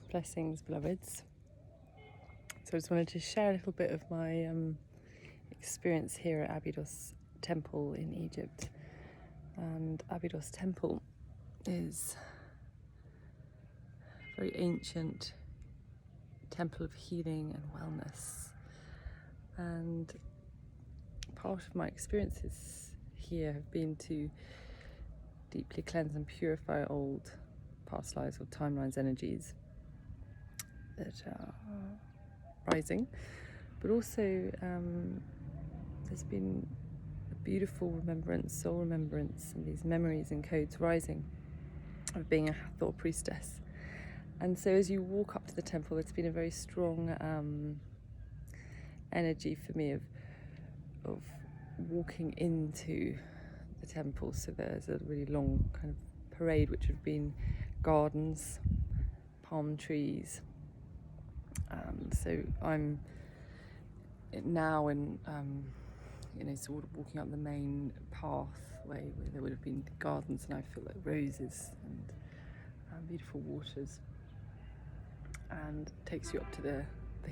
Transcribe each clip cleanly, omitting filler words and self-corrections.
Blessings, beloveds. So I just wanted to share a little bit of my experience here at Abydos Temple in Egypt. And Abydos Temple is a very ancient temple of healing and wellness. And part of my experiences here have been to deeply cleanse and purify old past lives or timelines energies that are rising, but also there's been a beautiful remembrance, soul remembrance, and these memories and codes rising of being a Hathor priestess. And so as you walk up to the temple, it's been a very strong energy for me of walking into the temple. So there's a really long kind of parade, which have been gardens, palm trees. So I'm now in, sort of walking up the main pathway where there would have been gardens, and I feel like roses and beautiful waters, and takes you up to the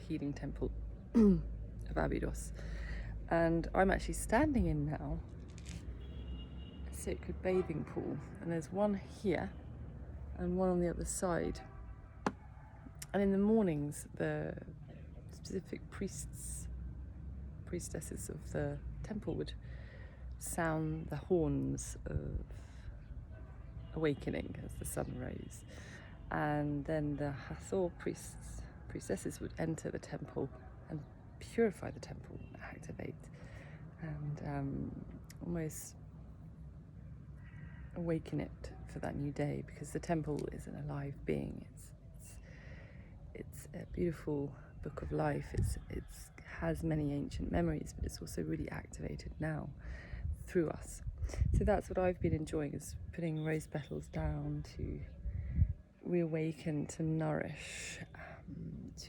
healing temple of Abydos. And I'm actually standing in now a sacred bathing pool, and there's one here and one on the other side. And in the mornings, the specific priestesses of the temple would sound the horns of awakening as the sun rose. And then the Hathor priestesses would enter the temple and purify the temple, activate, and almost awaken it for that new day, because the temple is an alive being. It's a beautiful book of life. It has many ancient memories, but it's also really activated now through us. So that's what I've been enjoying, is putting rose petals down to reawaken, to nourish,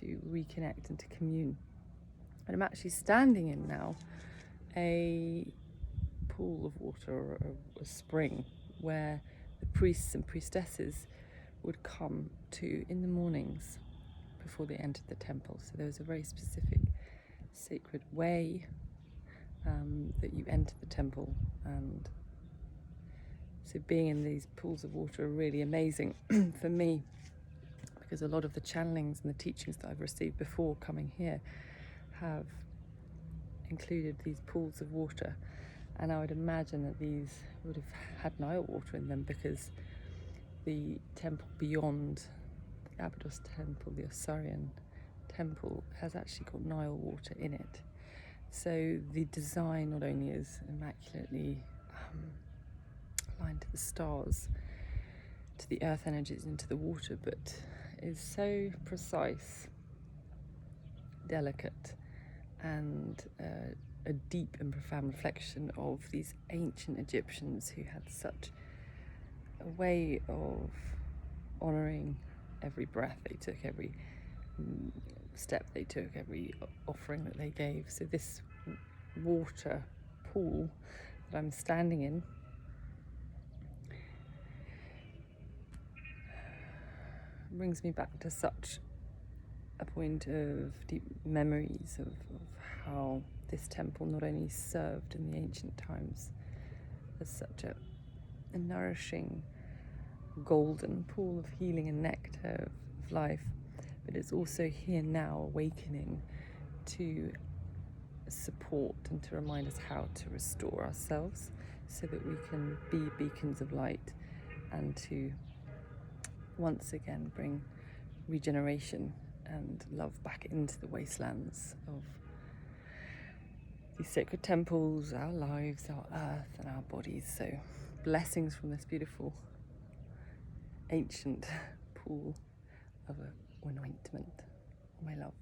to reconnect and to commune. And I'm actually standing in now a pool of water, or a spring, where the priests and priestesses would come to in the mornings before they entered the temple. So there was a very specific sacred way that you enter the temple, and so being in these pools of water are really amazing for me, because a lot of the channelings and the teachings that I've received before coming here have included these pools of water, and I would imagine that these would have had Nile water in them, because the temple beyond the Abydos Temple, the Osirian temple, has actually got Nile water in it. So the design not only is immaculately aligned to the stars, to the earth energies, and to the water, but is so precise, delicate, and a deep and profound reflection of these ancient Egyptians who had such a way of honouring every breath they took, every step they took, every offering that they gave. So this water pool that I'm standing in brings me back to such a point of deep memories of how this temple not only served in the ancient times as such a nourishing golden pool of healing and nectar of life, but it's also here now awakening to support and to remind us how to restore ourselves, so that we can be beacons of light, and to once again bring regeneration and love back into the wastelands of these sacred temples, our lives, our earth, and our bodies. So blessings from this beautiful ancient pool of anointment. My love.